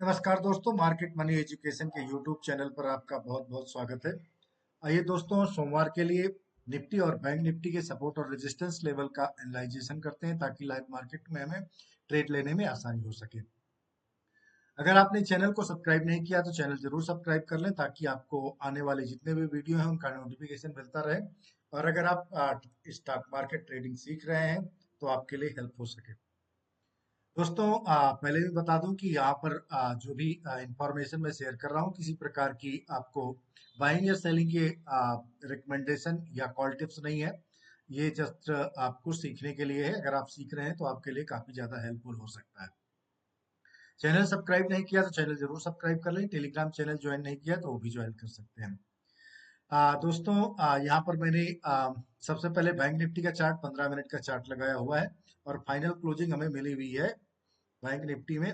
नमस्कार दोस्तों, market money education के यूट्यूब चैनल पर आपका बहुत बहुत स्वागत है। आइए दोस्तों, सोमवार के लिए निफ्टी और बैंक निफ्टी के सपोर्ट और रेजिस्टेंस लेवल का एनालाइजेशन करते हैं ताकि लाइव मार्केट में हमें ट्रेड लेने में आसानी हो सके। अगर आपने चैनल को सब्सक्राइब नहीं किया तो चैनल जरूर सब्सक्राइब कर लें ताकि आपको आने वाले जितने भी वीडियो हैं उनका नोटिफिकेशन मिलता रहे। और अगर आप स्टॉक मार्केट ट्रेडिंग सीख रहे हैं तो आपके लिए हेल्प हो सके। दोस्तों, पहले भी बता दूं कि यहाँ पर जो भी इंफॉर्मेशन मैं शेयर कर रहा हूँ किसी प्रकार की आपको बाइंग या सेलिंग के रिकमेंडेशन या कॉल टिप्स नहीं है। ये जस्ट आपको सीखने के लिए है। अगर आप सीख रहे हैं तो आपके लिए काफी ज्यादा हेल्पफुल हो सकता है। चैनल सब्सक्राइब नहीं किया तो चैनल जरूर सब्सक्राइब कर लें। टेलीग्राम चैनल ज्वाइन नहीं किया तो वो भी ज्वाइन कर सकते हैं। दोस्तों, यहाँ पर मैंने सबसे पहले बैंक निफ्टी का चार्ट 15 मिनट का चार्ट लगाया हुआ है और फाइनल क्लोजिंग हमें मिली हुई है बैंक निफ्टी में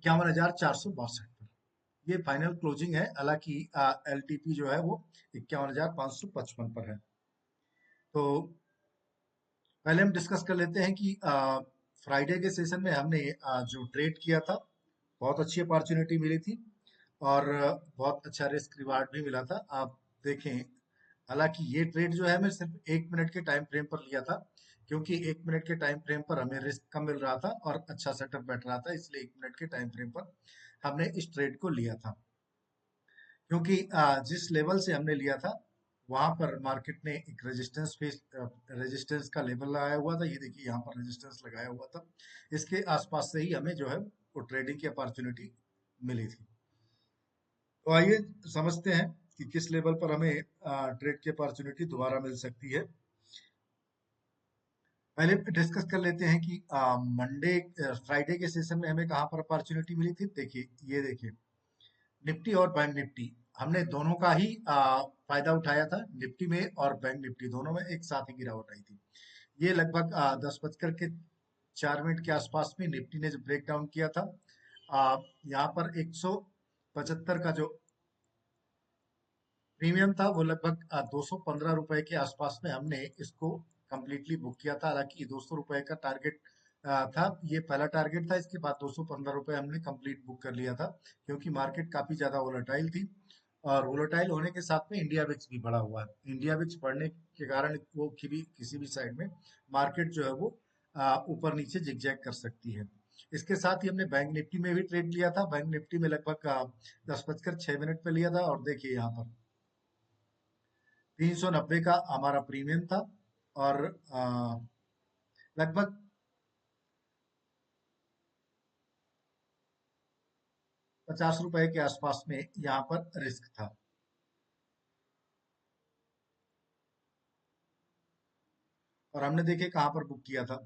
51,462 पर। ये फाइनल क्लोजिंग है। हालांकि एलटीपी जो है वो 51,555 पर है। तो पहले हम डिस्कस कर लेते हैं कि फ्राइडे के सेशन में हमने जो ट्रेड किया था, बहुत अच्छी अपॉर्चुनिटी मिली थी और बहुत अच्छा रिस्क रिवार्ड भी मिला था। आप देखें, हालांकि ये ट्रेड जो है मैं सिर्फ 1 मिनट के टाइम फ्रेम पर लिया था, क्योंकि 1 मिनट के टाइम फ्रेम पर हमें रिस्क कम मिल रहा था और अच्छा सेटअप बैठ रहा था, इसलिए 1 मिनट के टाइम फ्रेम पर हमने इस ट्रेड को लिया था। क्योंकि जिस लेवल से हमने लिया था वहां पर मार्केट ने एक रेजिस्टेंस का लेवल लगाया हुआ था। ये देखिए, यहाँ पर रेजिस्टेंस लगाया हुआ था। इसके आसपास से ही हमें जो है वो ट्रेडिंग की अपॉर्चुनिटी मिली थी। तो आइए समझते हैं कि किस लेवल पर हमें ट्रेड की अपॉर्चुनिटी दोबारा मिल सकती है। पहले डिस्कस कर लेते हैं कि मंडे फ्राइडे के सेशन में हमें कहाँ पर अपॉर्चुनिटी मिली थी। देखिए, ये देखिए, निफ्टी और बैंक निफ्टी हमने दोनों का ही फायदा उठाया था। निफ्टी में और बैंक निफ्टी दोनों में एक साथ ही गिरावट आई थी। ये लगभग 10 बजकर के 4 मिनट के आसपास में निफ्टी ने जो ब्रेक डाउन किया था, यहाँ पर 175 का जो प्रीमियम था वो लगभग 215 रुपए के आसपास में हमने इसको कंप्लीटली बुक किया था। हालांकि 200 रुपए का टारगेट था, ये पहला टारगेट था। इसके बाद 215 रुपए हमने कंप्लीट बुक कर लिया था, क्योंकि मार्केट काफी ज्यादा वोलेटाइल थी। और वोलेटाइल होने के साथ में इंडिया विक्स भी बढ़ा हुआ है। इंडिया विक्स बढ़ने के कारण वो किसी भी साइड में मार्केट जो है वो ऊपर नीचे जिगजैग कर सकती है। इसके साथ ही हमने बैंक निफ्टी में भी ट्रेड लिया था। बैंक निफ्टी में लगभग 10 बजकर 6 मिनट पे लिया था और देखिए यहाँ पर 390 का हमारा प्रीमियम था और लगभग 50 रुपए के आसपास में यहाँ पर रिस्क था। और हमने देखे कहाँ पर बुक किया था।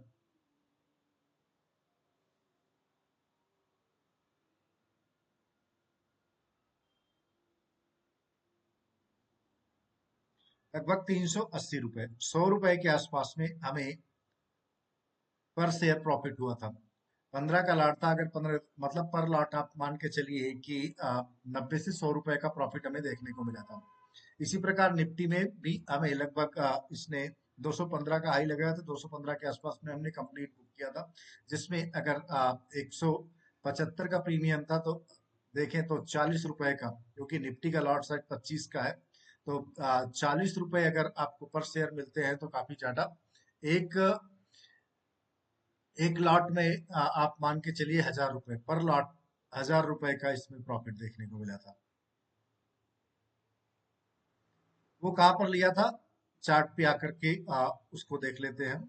लगभग 380 रुपए, 100 रुपए के आसपास में हमें पर शेयर प्रॉफिट हुआ था। 15 का लॉट था। अगर 15 मतलब पर लॉट आप मान के चलिए कि 90 से 100 रुपए का प्रॉफिट हमें देखने को मिला था। इसी प्रकार निफ्टी में भी हमें लगभग इसने 215 का हाई लगाया था। 215 के आसपास में हमने कंप्लीट बुक किया था, जिसमें अगर 175 का प्रीमियम था तो देखें तो 40 रुपए का, क्योंकि निफ्टी का लॉट साइज 25 का है, तो 40 रुपए अगर आपको पर शेयर मिलते हैं तो काफी ज्यादा। एक एक लॉट में आप मान के चलिए 1,000 रुपए पर लॉट, 1,000 रुपए का इसमें प्रॉफिट देखने को मिला था। वो कहाँ पर लिया था, चार्ट पे आकर के उसको देख लेते हैं।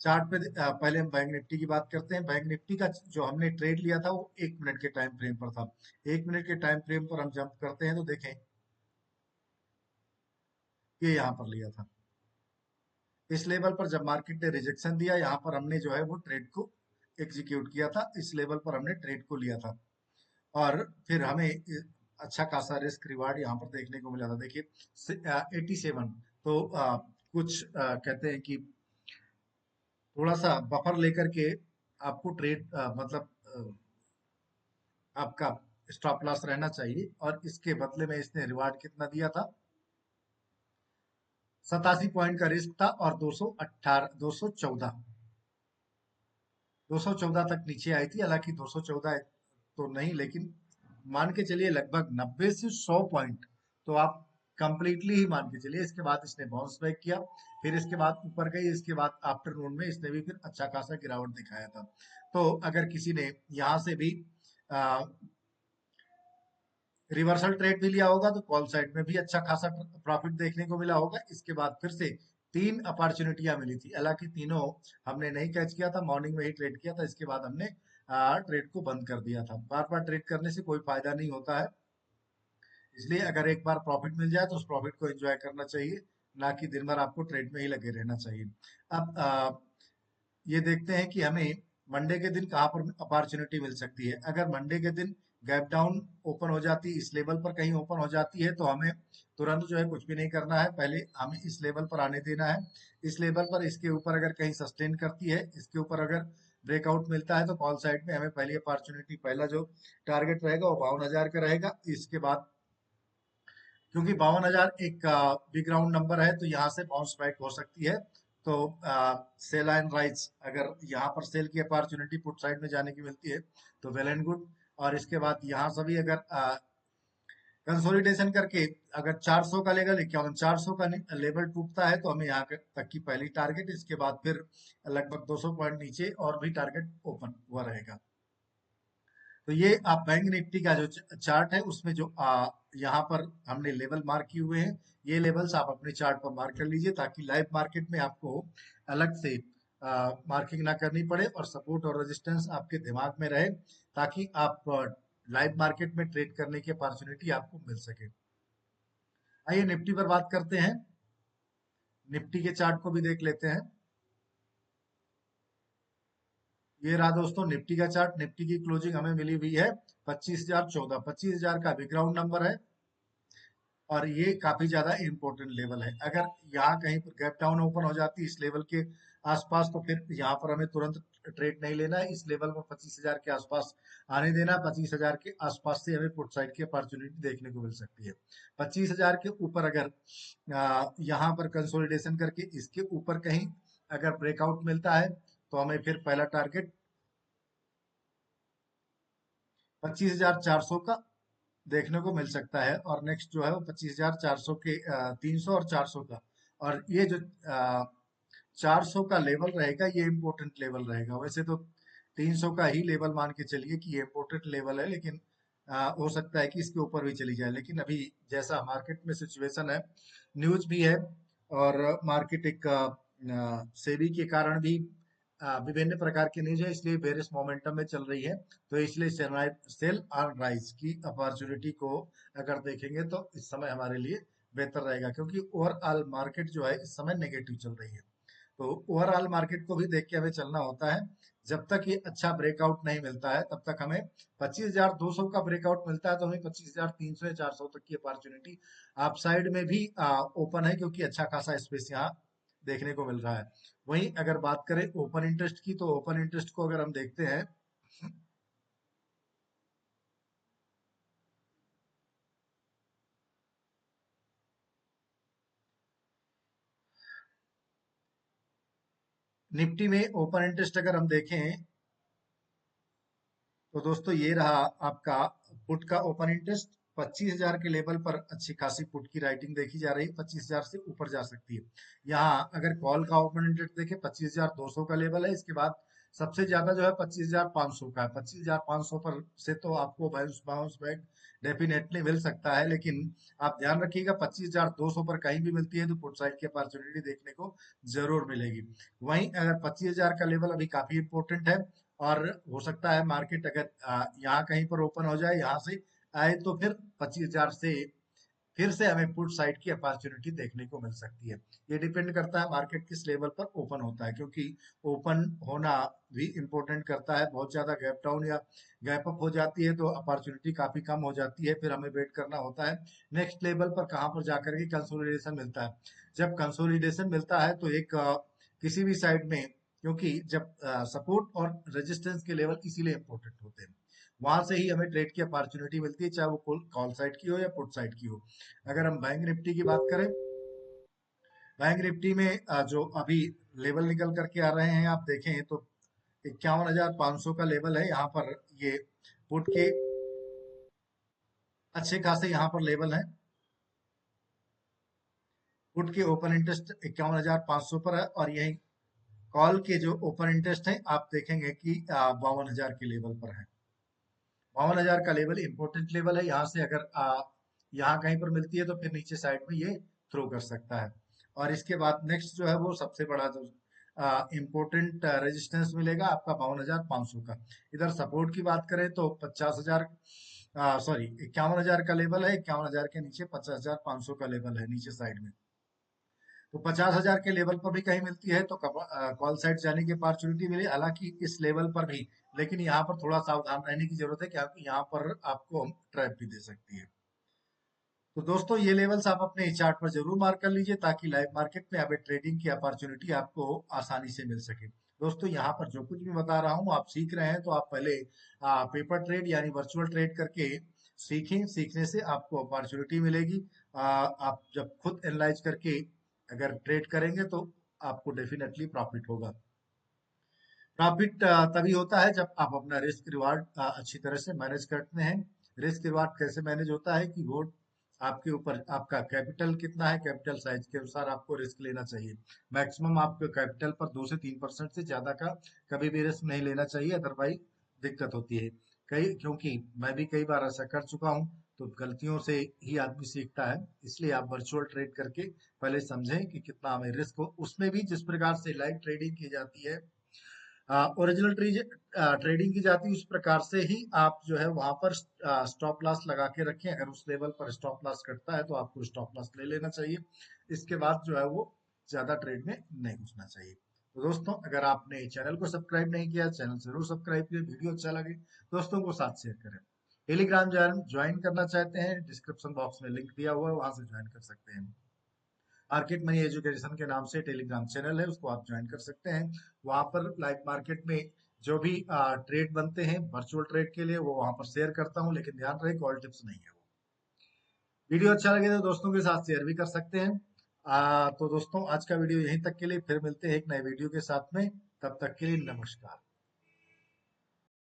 चार्ट पे पहले हम बैंक निफ्टी की बात करते हैं। बैंक निफ्टी का जो हमने ट्रेड लिया था वो 1 मिनट के टाइम फ्रेम पर था। 1 मिनट के टाइम फ्रेम पर हम जंप करते हैं तो देखें, ये यहाँ पर लिया था। इस लेवल पर जब मार्केट ने रिजेक्शन दिया, यहाँ पर हमने जो है वो ट्रेड को एग्जीक्यूट किया था। इस लेवल पर हमने ट्रेड को लिया था और फिर हमें अच्छा खासा रिस्क रिवार्ड यहाँ पर देखने को मिला था। देखिए 87। तो कुछ कहते हैं कि थोड़ा सा बफर लेकर के आपको ट्रेड मतलब आपका स्टॉप लॉस रहना चाहिए। और इसके बदले में इसने रिवार्ड कितना दिया था, 87 पॉइंट का रिस्क था और 218 214 214 तक नीचे आई थी, हालांकि 214 तो नहीं, लेकिन मान के चलिए लगभग 90 से 100 पॉइंट तो आप कंप्लीटली ही मान के चलिए। इसके बाद इसने बाउंस बैक किया, फिर इसके बाद ऊपर गई, इसके बाद आफ्टरनून में इसने भी फिर अच्छा खासा गिरावट दिखाया था। तो अगर किसी ने यहाँ से भी रिवर्सल ट्रेड भी लिया होगा तो कॉल साइड में भी अच्छा खासा प्रॉफिट देखने को मिला होगा। इसके बाद फिर से तीन अपॉर्चुनिटियां मिली थी, हालांकि तीनों हमने नहीं कैच किया था, मॉर्निंग में ही ट्रेड किया था। इसके बाद हमने ट्रेड को बंद कर दिया था। बार बार ट्रेड करने से कोई फायदा नहीं होता है, इसलिए अगर एक बार प्रॉफिट मिल जाए तो उस प्रॉफिट को एंजॉय करना चाहिए, ना कि दिन भर आपको ट्रेड में ही लगे रहना चाहिए। अब ये देखते हैं कि हमें मंडे के दिन कहाँ पर अपॉर्चुनिटी मिल सकती है। अगर मंडे के दिन गैप डाउन ओपन हो जाती है, इस लेवल पर कहीं ओपन हो जाती है, तो हमें तुरंत जो है कुछ भी नहीं करना है, पहले हमें इस लेवल पर आने देना है। इस लेवल पर इसके ऊपर अगर कहीं सस्टेन करती है, इसके ऊपर अगर ब्रेकआउट मिलता है, तो कॉल साइड में हमें पहली अपॉर्चुनिटी, पहला जो टारगेट रहेगा वो 52,000 का रहेगा। इसके बाद क्योंकि 52,000 एक बिग राउंड नंबर है, तो यहाँ से बाउंस बैक हो सकती है। तो सेल एंड राइज, अगर यहाँ पर सेल की अपॉर्चुनिटी पुट साइड में जाने की मिलती है तो वेल एंड गुड। और इसके बाद यहाँ से भी अगर कंसोलिडेशन करके अगर 400 का लेवल, 400 का लेवल टूटता है, तो हमें यहाँ तक की पहली टारगेट, इसके बाद फिर लगभग 200 पॉइंट नीचे और भी टारगेट ओपन हुआ रहेगा। तो ये आप बैंक निफ्टी का जो चार्ट है उसमें जो यहाँ पर हमने लेवल मार्क किए हुए हैं, ये लेवल्स आप अपने चार्ट पर मार्क कर लीजिए, ताकि लाइव मार्केट में आपको अलग से मार्किंग ना करनी पड़े और सपोर्ट और रेजिस्टेंस आपके दिमाग में रहे, ताकि आप लाइव मार्केट में ट्रेड करने की अपॉर्चुनिटी आपको मिल सके। आइए निफ्टी पर बात करते हैं। निफ्टी के चार्ट को भी देख लेते हैं। ये रहा दोस्तों निफ्टी का चार्ट। निफ्टी की क्लोजिंग हमें मिली हुई है 25,014। 25,000 का भी ग्राउंड नंबर है और ये काफी ज्यादा इंपॉर्टेंट लेवल है। अगर यहाँ कहीं पर गैप डाउन ओपन हो जाती है इस लेवल के आसपास, तो फिर यहाँ पर हमें तुरंत ट्रेड नहीं लेना है। इस लेवल पर 25,000 के आसपास आने देना। 25,000 के आसपास से हमें पुट साइड की अपॉर्चुनिटी देखने को मिल सकती है। 25,000 के ऊपर अगर यहाँ पर कंसोलिडेशन करके इसके ऊपर कहीं अगर ब्रेकआउट मिलता है, तो हमें फिर पहला टारगेट 25,400 का देखने को मिल सकता है, और नेक्स्ट जो है वो 25,400 के 300 और 400 का। और ये जो 400 का लेवल रहेगा, ये इम्पोर्टेंट लेवल रहेगा। वैसे तो 300 का ही लेवल मान के चलिए कि ये इम्पोर्टेंट लेवल है, लेकिन हो सकता है कि इसके ऊपर भी चली जाए। लेकिन अभी जैसा मार्केट में सिचुएशन है, न्यूज भी है और मार्केट एक सेबी के कारण भी विभिन्न प्रकार की न्यूज है, इसलिए बेरिश मोमेंटम में चल रही है। तो इसलिए सेल और राइज की अपॉर्चुनिटी को अगर देखेंगे तो इस समय हमारे लिए बेहतर रहेगा, क्योंकि ओवरऑल मार्केट जो है इस समय नेगेटिव चल रही है। तो ओवरऑल मार्केट को भी देख के हमें चलना होता है। जब तक ये अच्छा ब्रेकआउट नहीं मिलता है, तब तक हमें 25,200 का ब्रेकआउट मिलता है तो हमें 25,300 या 400 तक की अपॉर्चुनिटी आप साइड में भी ओपन है, क्योंकि अच्छा खासा स्पेस यहाँ देखने को मिल रहा है। वहीं अगर बात करें ओपन इंटरेस्ट की, तो ओपन इंटरेस्ट को अगर हम देखते हैं, निफ्टी में ओपन इंटरेस्ट अगर हम देखें, तो दोस्तों ये रहा आपका पुट का ओपन इंटरेस्ट। 25,000 के लेवल पर अच्छी खासी पुट की राइटिंग देखी जा रही है, 25,000 से ऊपर जा सकती है। यहाँ अगर कॉल का ओपन इंटरेस्ट देखें, 25,200 का लेवल है। इसके बाद सबसे ज्यादा जो है 25,500 का है। 25,500 पर से तो आपको बाउंस बाउंस बैक डेफिनेटली मिल सकता है, लेकिन आप ध्यान रखिएगा 25,200 पर कहीं भी मिलती है तो पुट साइड की अपॉर्चुनिटी देखने को जरूर मिलेगी। वहीं अगर 25,000 का लेवल अभी काफी इंपॉर्टेंट है, और हो सकता है मार्केट अगर यहाँ कहीं पर ओपन हो जाए, यहाँ से आए, तो फिर 25,000 से फिर से हमें पुट साइड की अपॉर्चुनिटी देखने को मिल सकती है। ये डिपेंड करता है मार्केट किस लेवल पर ओपन होता है, क्योंकि ओपन होना भी इम्पोर्टेंट करता है। बहुत ज्यादा गैप डाउन या गैप अप हो जाती है तो अपॉर्चुनिटी काफी कम हो जाती है, फिर हमें वेट करना होता है नेक्स्ट लेवल पर कहाँ पर जाकर के कंसोलिडेशन मिलता है। जब कंसोलिडेशन मिलता है तो एक किसी भी साइड में, क्योंकि जब सपोर्ट और रेजिस्टेंस के लेवल इसीलिए इंपॉर्टेंट होते हैं, वहां से ही हमें ट्रेड की अपॉर्चुनिटी मिलती है, चाहे वो कॉल साइड की हो या पुट साइड की हो। अगर हम बैंक निफ्टी की बात करें, बैंक निफ्टी में जो अभी लेवल निकल करके आ रहे हैं आप देखें तो 51,500 का लेवल है यहाँ पर। ये पुट के अच्छे खासे यहाँ पर लेवल है। पुट के ओपन इंटरेस्ट 51,500 पर है, और यही कॉल के जो ओपन इंटरेस्ट है आप देखेंगे कि 52,000 के लेवल पर है। 52,000 का लेवल इंपॉर्टेंट लेवल है। यहाँ से अगर यहाँ कहीं पर मिलती है तो फिर नीचे साइड में ये थ्रो कर सकता है। और इसके बाद नेक्स्ट जो है वो सबसे बड़ा जो इम्पोर्टेंट रेजिस्टेंस मिलेगा आपका 52,500 का। इधर सपोर्ट की बात करें तो 50,000, सॉरी 51,000 का लेवल है। 51,000 के नीचे 50,500 का लेवल है नीचे साइड में। तो 50,000 के लेवल पर भी कहीं मिलती है तो कॉल साइड जाने की अपॉर्चुनिटी मिली, हालांकि इस लेवल पर भी। लेकिन यहाँ पर थोड़ा सावधान रहने की जरूरत है, क्योंकि यहाँ पर आपको ट्रैप भी दे सकती है। तो दोस्तों ये लेवल्स आप अपने चार्ट पर जरूर मार्क कर लीजिए, ताकि लाइव मार्केट में आप ट्रेडिंग की अपॉर्चुनिटी आपको आसानी से मिल सके। दोस्तों यहाँ पर जो कुछ भी बता रहा हूँ आप सीख रहे हैं, तो आप पहले पेपर ट्रेड यानी वर्चुअल ट्रेड करके सीखें। सीखने से आपको अपॉर्चुनिटी मिलेगी। आप जब खुद एनालाइज करके अगर ट्रेड करेंगे तो आपको डेफिनेटली प्रॉफिट होगा। प्रॉफिट तभी होता है जब आप अपना रिस्क रिवार्ड अच्छी तरह से मैनेज करते हैं। रिस्क रिवार्ड कैसे मैनेज होता है कि वो आपके ऊपर, आपका कैपिटल कितना है, कैपिटल साइज के अनुसार आपको रिस्क लेना चाहिए। मैक्सिमम आपके कैपिटल पर 2 से 3% से ज्यादा का कभी भी रिस्क नहीं लेना चाहिए, अदरवाइज दिक्कत होती है। क्योंकि मैं भी कई बार ऐसा कर चुका हूँ, तो गलतियों से ही आदमी सीखता है। इसलिए आप वर्चुअल ट्रेड करके पहले समझें कि कितना हमें रिस्क हो। उसमें भी जिस प्रकार से लाइव ट्रेडिंग की जाती है, ओरिजिनल ट्रेडिंग की जाती है, उस प्रकार से ही आप जो है वहां पर स्टॉप लॉस लगा के रखें। अगर उस लेवल पर स्टॉप लॉस कटता है तो आपको स्टॉप लॉस ले लेना चाहिए। इसके बाद जो है वो ज्यादा ट्रेड में नहीं घुसना चाहिए। तो दोस्तों अगर आपने चैनल को सब्सक्राइब नहीं किया, चैनल जरूर सब्सक्राइब करें। वीडियो अच्छा लगे दोस्तों को साथ शेयर करें। टेलीग्राम ज्वाइन करना चाहते हैं, डिस्क्रिप्शन बॉक्स में लिंक दिया हुआ है, वहां से ज्वाइन कर सकते हैं। मार्केट मनी एजुकेशन के नाम से टेलीग्राम चैनल है, उसको आप ज्वाइन कर सकते हैं। वहां पर लाइव मार्केट में जो भी ट्रेड बनते हैं वर्चुअल ट्रेड के लिए, वो वहां पर शेयर करता हूं। लेकिन ध्यान रहे कॉल टिप्स नहीं है वो। वीडियो अच्छा लगे तो दोस्तों के साथ शेयर भी कर सकते हैं। तो दोस्तों आज का वीडियो यहीं तक के लिए, फिर मिलते हैं एक नए वीडियो के साथ में। तब तक के लिए नमस्कार।